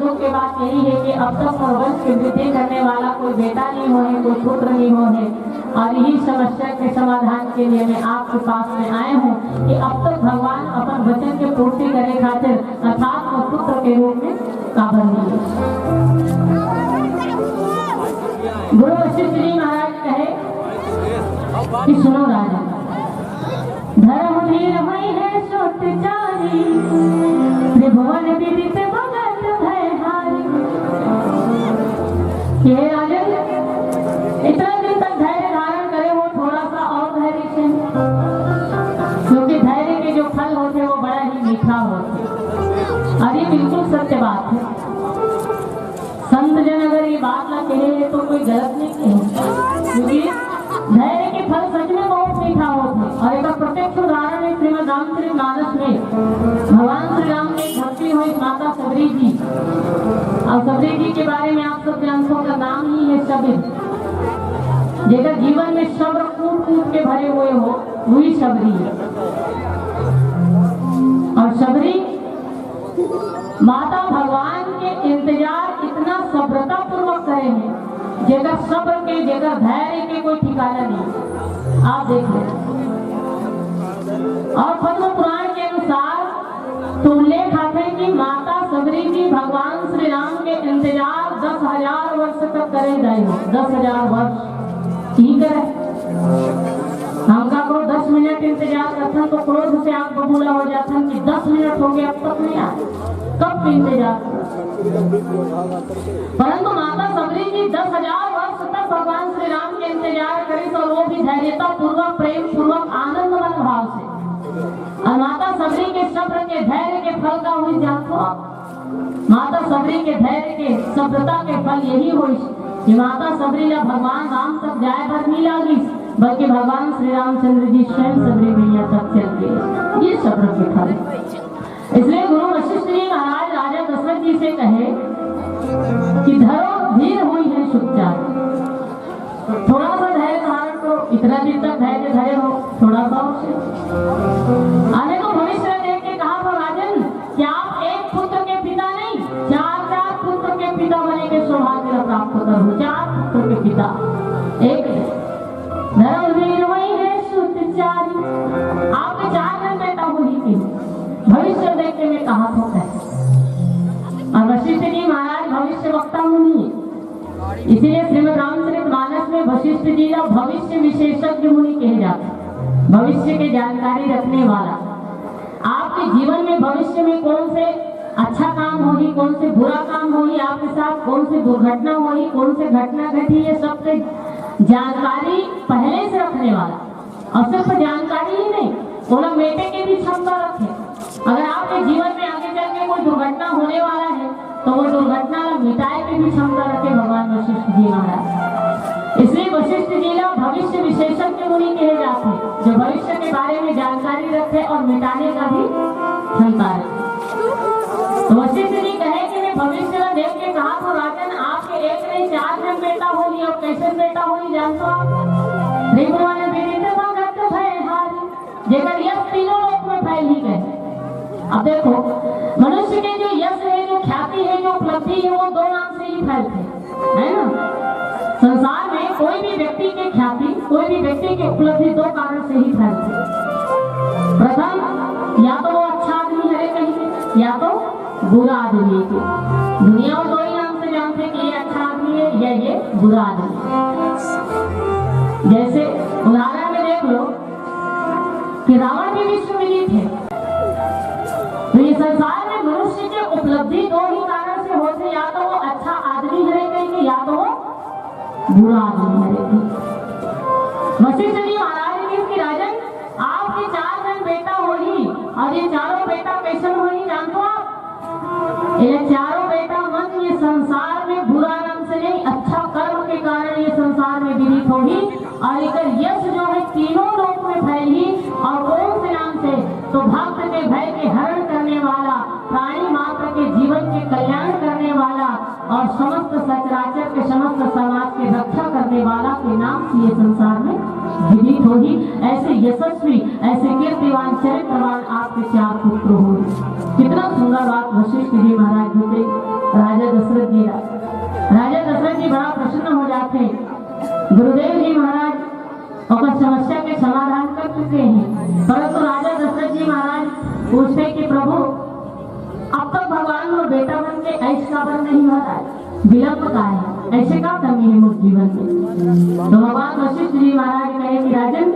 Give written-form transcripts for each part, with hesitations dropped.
दुख की बात यही है कि अब तक वंश की वृद्धि करने वाला कोई बेटा नहीं हो है, कोई पुत्र नहीं हो है। और यही समस्या के समाधान के लिए मैं आपके पास में आए हूँ कि अब तक भगवान अपन वचन के पूर्ति करे खातिर अर्थात वो पुत्र के रूप में काबन लिए। गुरु वशिष्ठ जी महाराज कहे कि सुनो राजा, धर्म धीर हुई है सोत चारी, त्रिभुवन विदित भगत भय हारी। ये राजन इतना दिन तक धैर्य धारण करे, वो थोड़ा सा और धैर्य से, क्योंकि धैर्य के जो फल होते वो बड़ा ही मीठा होते। और ये बिल्कुल सत्य बात है। संत जन अगर ये बात ना कहे तो कोई गलत नहीं कहे, क्योंकि धैर्य के फल सच में बहुत मीठा होते। और एक प्रत्यक्ष उदाहरण है श्रीमद् रामचरितमानस में भगवान श्री राम की भक्ति हुई माता सबरी जी। और सबरी जी के बारे में आप सब जानते हो, का नाम ही है सबरी, जेकर जीवन में सब्र कूट कूट के भरे हुए हो, वही सबरी है। और सबरी माता भगवान के इंतजार इतना सब्रता पूर्वक करे हैं, जेकर सब्र के, जेकर धैर्य के कोई ठिकाना नहीं। आप देख लें। और पद्म पुराण के अनुसार तो उल्लेख आते हैं कि माता सबरी जी भगवान श्री राम के इंतजार 10,000 वर्ष तक करे जाए। 10,000 वर्ष ठीक है। हमका को 10 मिनट इंतजार करता तो क्रोध से आग बबूला हो जाता कि 10 मिनट हो गए अब तक नहीं आए, कब इंतजार। परंतु माता सबरी जी 10,000 वर्ष तक भगवान श्री राम के इंतजार करी, तो वो भी धैर्यता पूर्वक, प्रेम पूर्वक, आनंदमय भाव से। और माता सबरी के सब्र के, धैर्य के फल का हुई जानते हो। माता सबरी के धैर्य के, सब्रता के फल यही हुई कि माता सबरी ला भगवान राम तक जाए भर नहीं लागी, बल्कि भगवान श्री रामचंद्र जी स्वयं सबरी मैया तक चल गए। ये सब्र के फल। इसलिए गुरु वशिष्ठ जी महाराज राजा दशरथ जी से कहे कि धरो धीर हुई है सुचार। थोड़ा सा धैर्य धारण करो, इतना दिन तक धैर्य धरे हो, थोड़ा सा आने को भविष्य देख के कहा था राजन कि आप एक पुत्र के पिता नहीं, 4 पुत्र के पिता बने के सौभाग्य प्राप्त करो। 4 पुत्र के पिता, एक धर्मवीर वही है सुचारी। आपके 4 जन बेटा हुई थी, भविष्य देख के मैं कहा तो कैसे। और वशिष्ठ जी महाराज भविष्य वक्ता मुनि है, इसीलिए श्रीमद् रामचरितमानस में वशिष्ठ जी का भविष्य विशेषज्ञ मुनि कहे जाते हैं। भविष्य की जानकारी रखने वाला। आपके जीवन में भविष्य में कौन से अच्छा काम होगी, कौन से बुरा काम होगी, आपके साथ कौन सी दुर्घटना होगी, कौन से घटना घटी, ये सब जानकारी पहले से रखने वाला। और सिर्फ जानकारी ही नहीं, वो लोग मेटे के भी क्षमता रखे। अगर आपके जीवन में आगे चल के कोई दुर्घटना होने वाला है तो वो दुर्घटना मिटाए की भी क्षमता रखे भगवान वशिष्ठ जी महाराज। इसलिए वशिष्ठ जी ना भविष्य विशेषज्ञ मुनि कहे जाते हैं, जो भविष्य के बारे में जानकारी रखे और मिटाने का भी क्षमता रखे। तो वशिष्ठ जी कहे कि मैं भविष्य में देख के कहा तो राजन आपके एक नहीं 4 जन बेटा होगी। और कैसे बेटा होगी जानते हो आप? त्रिभुवन विदित भगत भय हारी, जेकर यश तीनों लोक में फैल ही गए। अब देखो मनुष्य के जो यश है, जो ख्याति है, जो उपलब्धि है, वो 2 नाम से ही फैलते है ना। संसार में कोई भी व्यक्ति की ख्याति, कोई भी व्यक्ति की उपलब्धि 2 कारण से ही फैलती। प्रथम, या तो वो अच्छा आदमी है कहीं, या तो बुरा आदमी है। दुनिया में 2 ही नाम से जानते हैं कि ये अच्छा आदमी है या ये बुरा आदमी है। जैसे उदाहरण में देख लो कि रावण भी विश्व विदित है। तो ये संसार में मनुष्य की उपलब्धि 2 ही कारण से होती, या तो वो अच्छा आदमी है कहीं, या तो वो बुरा आदमी है कहीं। वशिष्ठ जी महाराज ने कि राजन आपके 4 जन बेटा होगी। और ये चारों बेटा कैसे होगी जानते हो आप? ये चारों बेटा मन ये संसार में बुरा नाम से नहीं, अच्छा कर्म के कारण ये संसार में विदित होगी। और एक यश जो है तीनों लोक में फैली। और कौन से नाम से? तो भक्त के भय के हरण करने वाला, प्राणी मात्र के जीवन के कल्याण करने वाला और समस्त सचराचर के, समस्त समाज के रक्षा करने वाला के नाम से ये संसार में विदित होगी। ऐसे यशस्वी, ऐसे कीर्तिवान, चरित्रवान आपके 4 पुत्र होंगे। कितना सुंदर बात वशिष्ठ जी महाराज होते। चुके हैं। परंतु राजा दशरथ जी महाराज पूछते कि प्रभु अब तक भगवान और बेटा बन के ऐश का बन नहीं हो रहा है, विलंब का है, ऐसे का कमी है मुझ जीवन में। तो भगवान वशिष्ठ जी महाराज कहे कि राजन,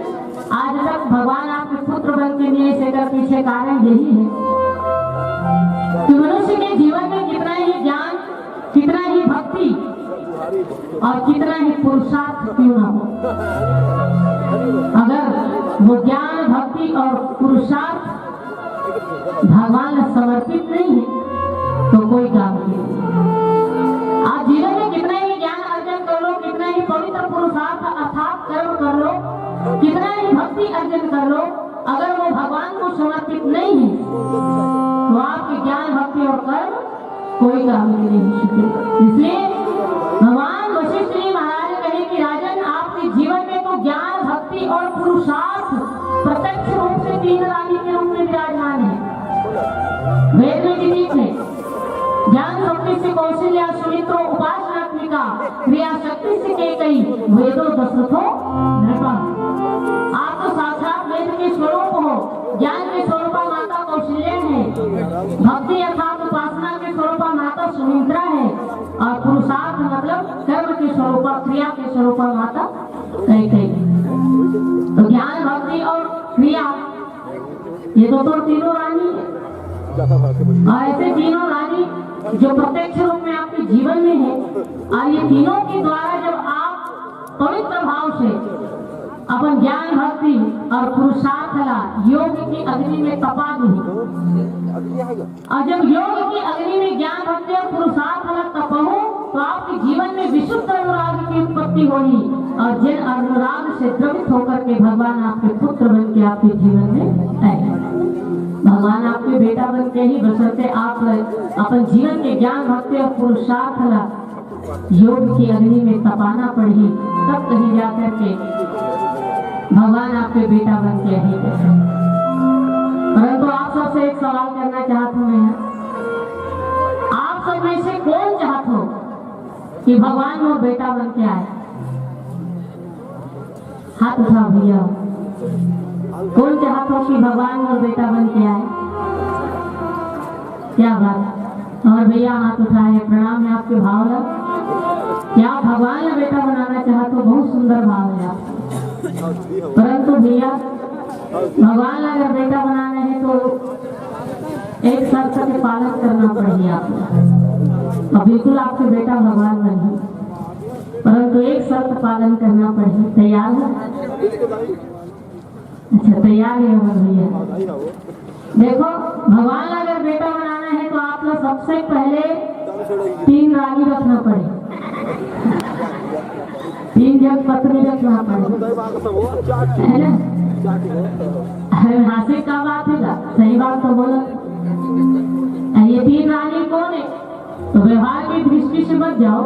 आज तक भगवान आपके पुत्र बन के लिए सेकर पीछे कारण यही है कि मनुष्य के जीवन में कितना ही ज्ञान, कितना ही भक्ति और कितना ही पुरुषार्थ क्यों न हो, अगर वो ज्ञान, भक्ति और पुरुषार्थ भगवान ने समर्पित नहीं है तो कोई काम नहीं। आप जीवन में कितना ही ज्ञान अर्जन कर लो, कितना ही पवित्र पुरुषार्थ अर्थात कर्म कर लो, कितना ही भक्ति अर्जन कर लो, अगर वो भगवान को समर्पित नहीं है तो आपके ज्ञान, भक्ति और कर्म कोई काम के नहीं हो सकेगा। इसलिए भगवान वशिष्ठ जी महाराज कहे कि राजन, आपके जीवन में तो ज्ञान, भक्ति और पुरुषार्थ प्रत्यक्ष रूप से तीन रानी के रूप में विराजमान है। वेद में विदित है, ज्ञान शक्ति से कौशल्या, सुमित्रो उपासनात्मिका, क्रिया शक्ति से केकई, वेदो दशरथो नृपा। आप तो साक्षात वेद के स्वरूप हो, ज्ञान के स्वरूप माता कौशल्या है, भक्ति अर्थात उपासना के स्वरूप माता सुमित्रा है, और पुरुषार्थ मतलब कर्म के स्वरूप, क्रिया के स्वरूप माता कैकेयी। तो ज्ञान, भक्ति और क्रिया ये तो तीनों रानी है। और ऐसे तीनों रानी जो प्रत्यक्ष रूप में आपके जीवन में है, और ये तीनों के द्वारा जब आप पवित्र भाव से अपन ज्ञान, भक्ति और पुरुषार्थ ला योग की अग्नि में तपा दी, और जब योग की अग्नि में ज्ञान, भक्ति और पुरुषार्थ ला तपहु तो आपके जीवन में विशुद्ध अनुराग की उत्पत्ति होगी, और जिन अनुराग से द्रवित होकर के भगवान आपके पुत्र बन के आपके जीवन में आए। भगवान आपके बेटा बन के ही बशर्ते आप अपन जीवन के ज्ञान, भक्ति और पुरुषार्थ ला योग की अग्नि में तपाना पड़ी, तब कहीं जाकर के भगवान आपके बेटा बन के ही। परंतु आप सबसे एक सवाल करना चाहता हूँ मैं, आप सब में से कौन चाहता हो कि भगवान वो बेटा बन के आए? हाथ उठाओ भैया। कौन चाहता हो कि भगवान और बेटा बन के आए? क्या बात। और भैया हाथ उठाए, प्रणाम है आपके भाव ला। क्या भगवान या बेटा बनाना चाहते हो? बहुत सुंदर भाव है आपका। परंतु भैया भगवान अगर बेटा बनाना है तो एक शर्त के पालन करना पड़ेगा आपको। और बिल्कुल आपके बेटा भगवान बने, परंतु एक शर्त पालन करना पड़ेगा। तैयार है? अच्छा तैयार है भैया। देखो, भगवान अगर बेटा बनाना है तो आप लोग सबसे पहले 3 रानी रखना पड़ेगा, 3 जग पत्नी रखना पड़ेगा, है ना? हासिल का बात है, सही बात तो बोलो। ये 3 रानी कौन है? तो व्यवहार की दृष्टि से मत जाओ,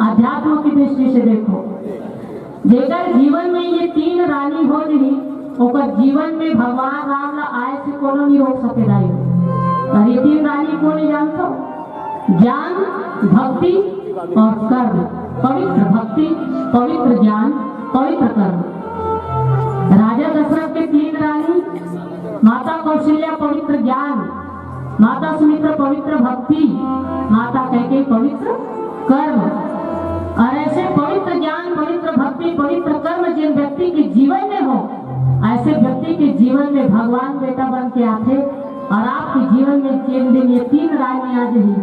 अध्यात्म की दृष्टि से देखो। जेकर जीवन में ये 3 रानी हो रही, ओकर जीवन में भगवान राम ला आए से कोनो नहीं रोक सकेगा। और ये 3 रानी कौन है जानते हो? ज्ञान, भक्ति और कर्म। पवित्र भक्ति, पवित्र ज्ञान, पवित्र कर्म। राजा दशरथ के 3 रानी, माता कौशल्या पवित्र ज्ञान, माता सुमित्रा पवित्र भक्ति, माता कैकेयी पवित्र कर्म। और ऐसे पवित्र ज्ञान, पवित्र भक्ति, पवित्र कर्म जिन व्यक्ति के जीवन में हो, ऐसे व्यक्ति के जीवन में भगवान बेटा बन के आते। और आपके जीवन में जिन दिन ये 3 रानी आ जाए,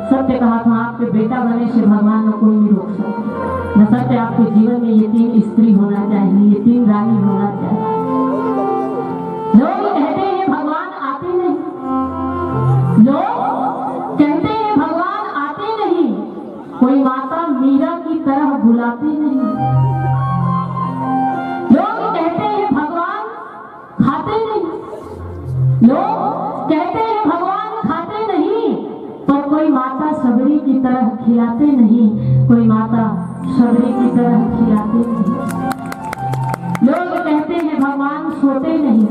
सत्य कहा था, आपके बेटा बने से भगवान को कोई नहीं रोक सकता। न सत्य आपके जीवन में ये 3 स्त्री होना चाहिए, ये 3 रानी होना चाहिए। लोग कहते हैं भगवान आते नहीं, लोग कहते हैं भगवान आते नहीं, कोई माता मीरा की तरह बुलाती नहीं। लोग कहते हैं भगवान खाते नहीं, लोग कहते हैं भगवान खाते नहीं, पर कोई माता सबरी की तरह खिलाते नहीं, कोई माता सबरी की तरह खिलाते नहीं। लोग कहते हैं भगवान सोते नहीं,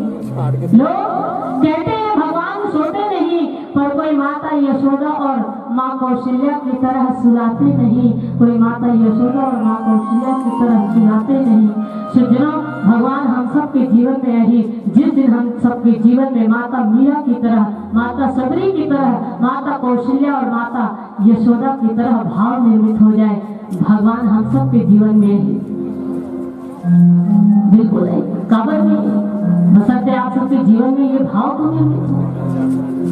लोग कहते हैं भगवान सोते नहीं, पर कोई माता यशोदा और माँ कौशल्या की तरह सुलाते नहीं, कोई माता यशोदा और माँ कौशल्या की तरह सुलाते नहीं। सज्जनों, भगवान हम सबके जीवन में यही, जिस दिन हम सबके जीवन में माता मीरा की तरह, माता सबरी की तरह, माता कौशल्या और माता यशोदा की तरह भाव निर्मित हो जाए, भगवान हम सबके जीवन में यही बिल्कुल है, काबर में बसंते आप सबके जीवन में ये भाव तो निर्मित हो।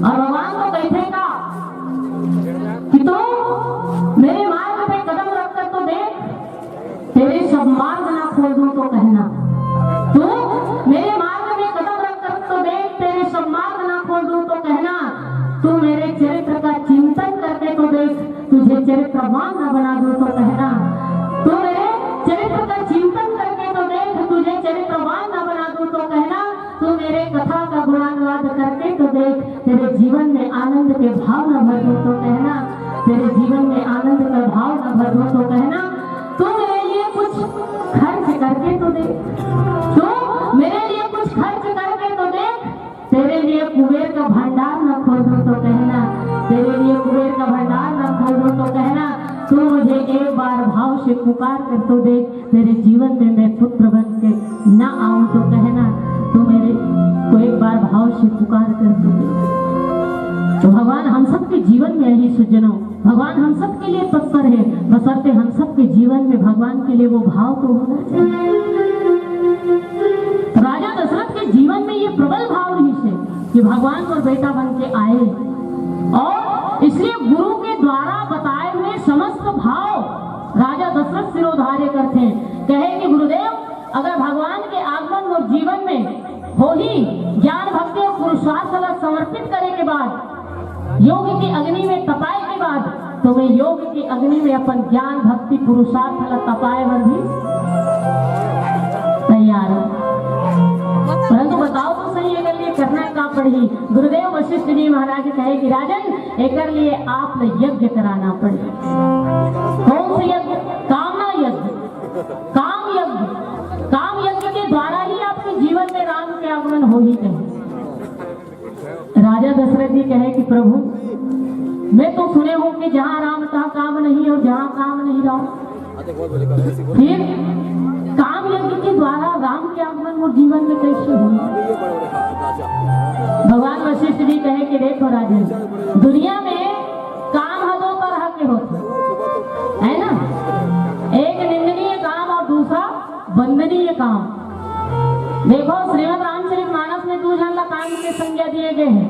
और भगवान को कहते का कि तो मेरे मार्ग पे कदम रखकर तो देख, तेरे सब मार्ग ना खोल दूं तो कहना। तू मेरे मार्ग में कदम रखकर तो देख, तेरे सब मार्ग ना खोल दूं तो कहना। तू मेरे चरित्र का चिंतन करके तो देख, तुझे चरित्रवान न बना दूं तो कहना। तू मेरे चरित्र का चिंतन करके तो देख, तुझे चरित्रवान न बना दूं तो कहना। तू मेरे कथा का गुणानुवाद करके तो देख, तेरे जीवन में आनंद के भाव न भर दूं तो कहना। तेरे जीवन में आनंद का भाव न भर दूं तो कहना। तू मेरे लिए कुछ खर्च करके तो देख, तू मेरे लिए कुछ खर्च करके तो देख, तेरे लिए कुबेर का भंडार न खोल दूं तो कहना। तेरे लिए कुबेर का भंडार न खोल दूं तो कहना। तू मुझे एक बार भाव से पुकार कर तो देख, तेरे जीवन में मैं पुत्र बन के न आऊं तो कहना। तू मेरे को एक बार भाव से पुकार कर तो देख। तो भगवान हम सबके जीवन में यही सज्जनों, भगवान हम सबके लिए तत्पर है, बशर्ते हम सबके जीवन में भगवान के लिए वो भाव तो होना चाहिए। राजा दशरथ के जीवन में ये प्रबल भाव रही है कि भगवान और बेटा बन के आए, और इसलिए गुरु के द्वारा बताए हुए समस्त भाव राजा दशरथ सिरोधार्य करते हैं। कहे कि गुरुदेव, अगर भगवान के आगमन और जीवन में हो ही ज्ञान भक्ति और पुरुषार्थ समर्पित करे के बाद, योग की अग्नि में तपाए के बाद, तो मैं योग की अग्नि में अपन ज्ञान भक्ति पुरुषार्थ तपाए बर भी तैयार हूँ। परंतु बताओ तो सही, अगर लिए करना का पड़ी। गुरुदेव वशिष्ठ जी महाराज कहे कि राजन, एकर लिए आप यज्ञ कराना पड़े। कौन सा यज्ञ? कामना यज्ञ, काम यज्ञ। काम यज्ञ के द्वारा ही आपके जीवन में राम के आगमन हो ही कहे। राजा दशरथ जी कहे कि प्रभु, मैं तो सुने हूं कि जहां राम तहाँ काम नहीं, और जहां काम नहीं राम। फिर काम यज्ञ के द्वारा राम के आगमन और जीवन में कैसे हो? भगवान वशिष्ठ जी कहे कि देखो राजन, दुनिया में काम दो तरह के होते है ना, एक निंदनीय काम और दूसरा वंदनीय काम। देखो श्रीमद् रामचरितमानस में 2 जन काम के संज्ञा दिए गए हैं,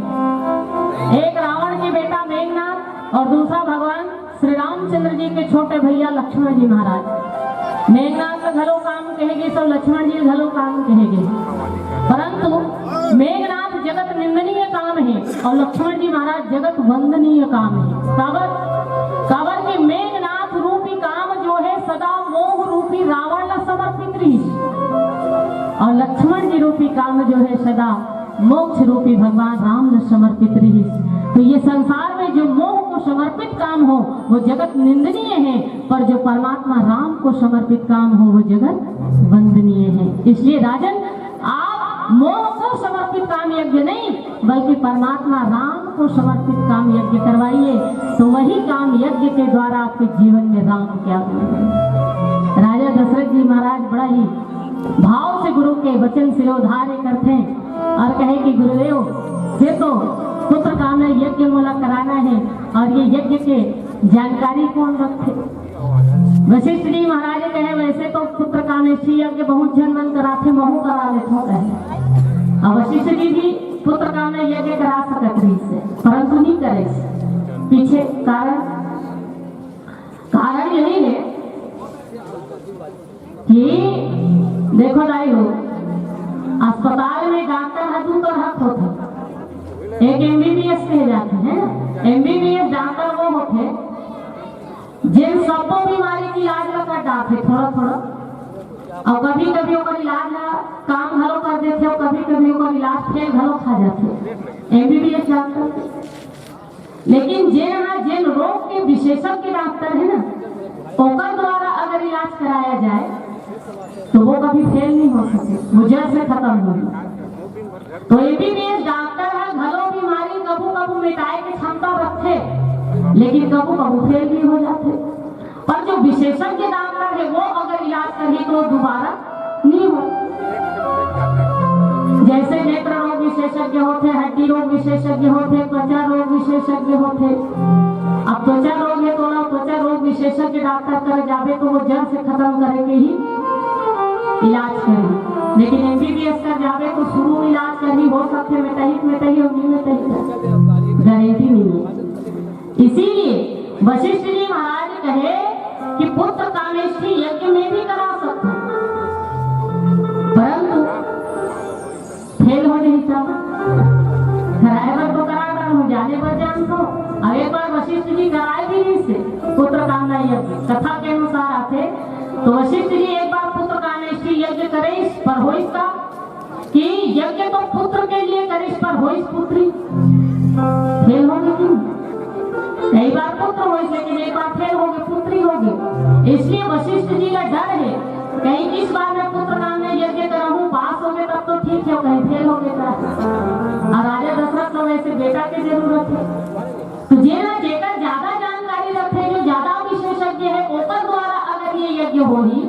एक रावण के बेटा मेघनाथ और दूसरा भगवान श्री रामचंद्र जी के छोटे भैया लक्ष्मण जी महाराज। मेघनाथ का घलो काम कहेगे, सब लक्ष्मण जी घलो काम कहेगे, परंतु मेघनाथ जगत निंदनीय काम है और लक्ष्मण जी महाराज जगत वंदनीय काम है। काबर के मेघनाथ रूपी काम जो है सदा मोह रूपी रावण ला समर्पित रही, और लक्ष्मण जी रूपी काम जो है सदा मोक्ष रूपी भगवान राम ने समर्पित रही। तो ये संसार में जो मोह को समर्पित काम हो वो जगत निंदनीय है, पर जो परमात्मा राम को समर्पित काम हो वो जगत वंदनीय है। इसलिए राजन, आप मोह को समर्पित काम यज्ञ नहीं, बल्कि परमात्मा राम को समर्पित काम यज्ञ करवाइए, तो वही काम यज्ञ के द्वारा आपके जीवन में राम क्या होगा। राजा दशरथ जी महाराज बड़ा ही भाव से गुरु के वचन सिरोधार्य करते हैं और कहे कि गुरुदेव, फिर तो पुत्र कामना यज्ञ मोला कराना है, और ये यज्ञ के जानकारी कौन रखे? वशिष्ठ जी महाराज कहे वैसे तो पुत्र कामेष्ठी यज्ञ बहुत जन मन कराते, महू करा लेते हैं। और वशिष्ठ जी भी पुत्र कामना यज्ञ करा सकते से, परंतु नहीं करे। पीछे कारण यही है कि देखो दाई हो, अस्पताल में डॉक्टर हदू तो हक होते, एक एमबीबीएस कहे जाते हैं। एमबीबीएस डॉक्टर वो होते जिन सबो बीमारी की इलाज कर डाटे थोड़ा थोड़ा, और कभी कभी ओकर इलाज काम घलो कर देते, और कभी कभी ओकर इलाज फेल घलो खा जाते एमबीबीएस डॉक्टर। लेकिन जिन रोग के विशेषज्ञ डॉक्टर है ना, ओकर द्वारा अगर इलाज कराया जाए तो वो कभी फेल नहीं हो सके, वो जड़ से खत्म हो। तो एमबीबीएस डॉक्टर है घलो बीमारी कबू कबू में मिटाए की क्षमता रखते, लेकिन कबू कबू फेल भी हो जाते। पर जो विशेषज्ञ डॉक्टर है वो अगर इलाज करे तो दोबारा नहीं हो। जैसे नेत्र रोग विशेषज्ञ होते, हड्डी रोग विशेषज्ञ होते, त्वचा रोग विशेषज्ञ होते। अब त्वचा रोग है तो ना त्वचा रोग विशेषज्ञ डॉक्टर कर जावे तो वो जड़ से खत्म करेंगे ही इलाज करेंगे, लेकिन एमबीबीएस कर जावे तो शुरू इलाज करनी हो सकते गारंटी नहीं है। इसीलिए वशिष्ठ जी महाराज कहे कि पुत्र कामेष्ठी यज्ञ में भी करा सकते, परंतु फेल हो नहीं चाहता। कराए बार तो करा कर हूँ, जाने पर जान को। अब एक बार वशिष्ठ जी कराए भी नहीं से पुत्र कामना यज्ञ, कथा के अनुसार आते तो वशिष्ठ जी एक बार पुत्र कामेष्ठी यज्ञ करे, पर हो इसका कि यज्ञ तो पुत्र के लिए करे, पर हो इस पुत्री फेल हो गई। कई बार पुत्र हो, लेकिन एक बार फेल हो गए, पुत्री हो गई। इसलिए वशिष्ठ जी का डर है कहीं इस बार मैं पुत्र कामना यज्ञ कराऊं, पास हो गए तब तो ठीक है, कहीं फेल हो गया। और राजा दशरथ को वैसे बेटा की जरूरत है, तो जेना जेकर ज्यादा जानकारी रखे, जो ज्यादा विशेषज्ञ है, ओकर द्वारा अगर ये यज्ञ हो रही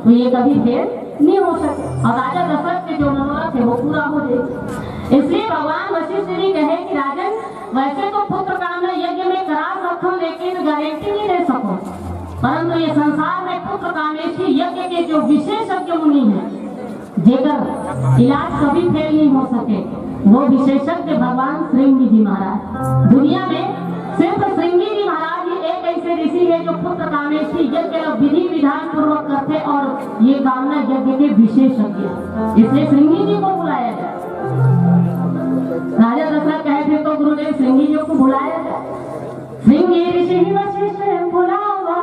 तो ये कभी फेल नहीं हो सके और राजा दशरथ के जो मनोरथ है वो पूरा हो जाए। इसलिए भगवान वशिष्ठ जी कहे कि राजन वैसे तो पुत्र कामना यज्ञ में करा सकूं, लेकिन गारंटी नहीं दे सकूं, परंतु ये संसार में पुत्र कामेष्ठी यज्ञ के जो विशेषज्ञ मुनि हैं, जेकर इलाज कभी फेल नहीं हो सके, वो विशेषज्ञ भगवान श्रृंगी जी महाराज। दुनिया में सिर्फ श्रृंगी जी महाराज ही एक ऐसे ऋषि है जो पुत्र कामेष्ठी यज्ञ का विधि विधान पूर्वक करते और ये कामना यज्ञ के विशेषज्ञ, इसलिए श्रृंगी जी को बुलाया जाए। राजा दशरथ कहे थे तो गुरुदेव श्रृंगी जी को बुलाया जाए। श्रृंगी ऋषि वशिष्ठ बुलावा,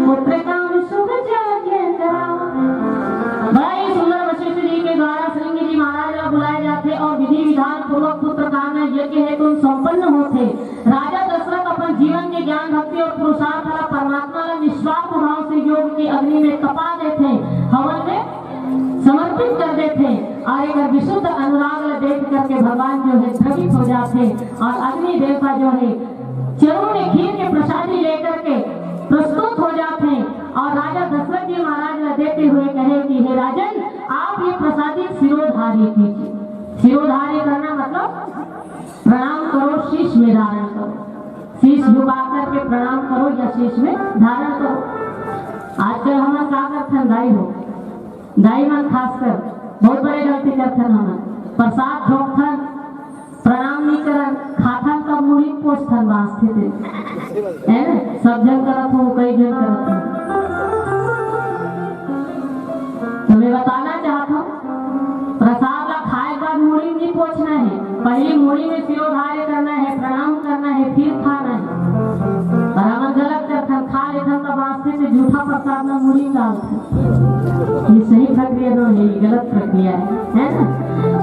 पुत्र काम शुभ यज्ञ करावा। बड़े सुंदर वशिष्ठ जी के द्वारा श्रृंगी जी महाराज बुलाए जाते और विधि विधान पूर्वक पुत्र कामना यज्ञ है तो संपन्न होते। राजा दशरथ अपने जीवन के ज्ञान भक्ति और पुरुषार्थ परमात्मा का निस्वार्थ भाव से योग की अग्नि में तपा देते, हवन में समर्पित कर देते और एक विशुद्ध अनुराग देख करके भगवान जो है द्रवित हो जाते और अग्नि देवता जो है चरणों में खीर के प्रसादी लेकर के प्रस्तुत हो जाते हैं और राजा दशरथ जी महाराज देते हुए कहे कि हे राजन आप ये प्रसादी सिरोधार्य कीजिए। सिरोधार्य करना मतलब प्रणाम करो, शीश में धारण करो, शीश झुका करके प्रणाम करो या शीश में धारण करो। आजकल हम क्या करते हैं, दाई मन खासकर बहुत बड़े गलती करते हैं, हम प्रसाद झोंकथन प्रणाम नहीं करन, खाथन का मुड़ी पोषथन वास्ते थे सब जन करत हो, कई जन करत हो। तो मैं बताना चाहता हूँ प्रसाद ला खाए बाद मुड़ी नहीं पोछना है, पहले मुड़ी में सिरोधार्य करना है, प्रणाम करना है, फिर खाना है। और हम गलत करथन, खा लेथन तब वास्ते से झूठा प्रसाद में मुड़ी डालथन। ये सही प्रक्रिया नहीं, गलत प्रक्रिया है ना।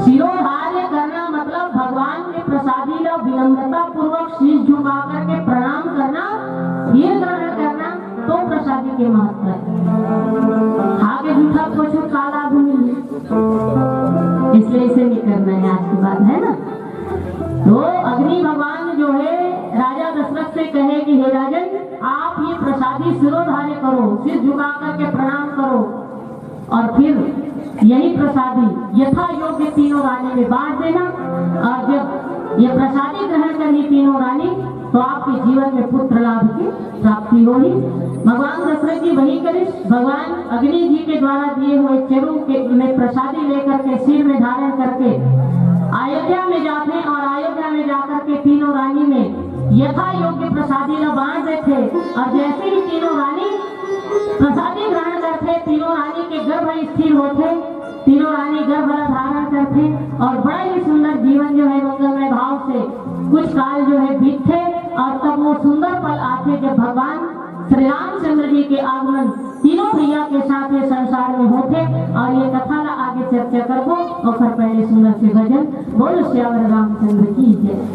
सिरोधार्य करना मतलब भगवान के प्रसादी का विनम्रता पूर्वक शीश झुका करके प्रणाम करना, फिर ग्रहण करना, तो प्रसादी के महत्व है। आगे झूठा कुछ काला भूमि, इसलिए इसे नहीं करना है, आज की बात है ना। तो अग्नि भगवान जो है राजा दशरथ से कहे कि हे राजन आप ये प्रसादी सिरोधार्य करो, सिर झुका करके प्रणाम करो और फिर यही प्रसादी यथा योग्य तीनों रानी में बांट देना। और जब ये प्रसादी ग्रहण करनी तीनों रानी तो आपके जीवन में पुत्र लाभ की प्राप्ति होगी। भगवान दशरथ जी वही करे, भगवान अग्नि जी के द्वारा दिए हुए चरु के में प्रसादी लेकर के सिर में धारण करके अयोध्या में जाते और अयोध्या में जाकर के तीनों रानी में यथा योग्य प्रसादी का बांट देते। और जैसे ही तीनों रानी प्रसादी ग्रहण करते, तीनों रानी के गर्भ स्थिर होते, तीनों रानी गर्भ धारण करते और बड़ा ही सुंदर जीवन जो है मंगलमय भाव से कुछ काल जो है बीतते। और तब वो सुंदर पल आते जब भगवान श्री रामचंद्र जी के आगमन तीनों भैया के साथ ये संसार में होते। और ये कथा आगे चर्चा करबो और पहले सुंदर से भजन बोलो श्यावर रामचंद्र की जय।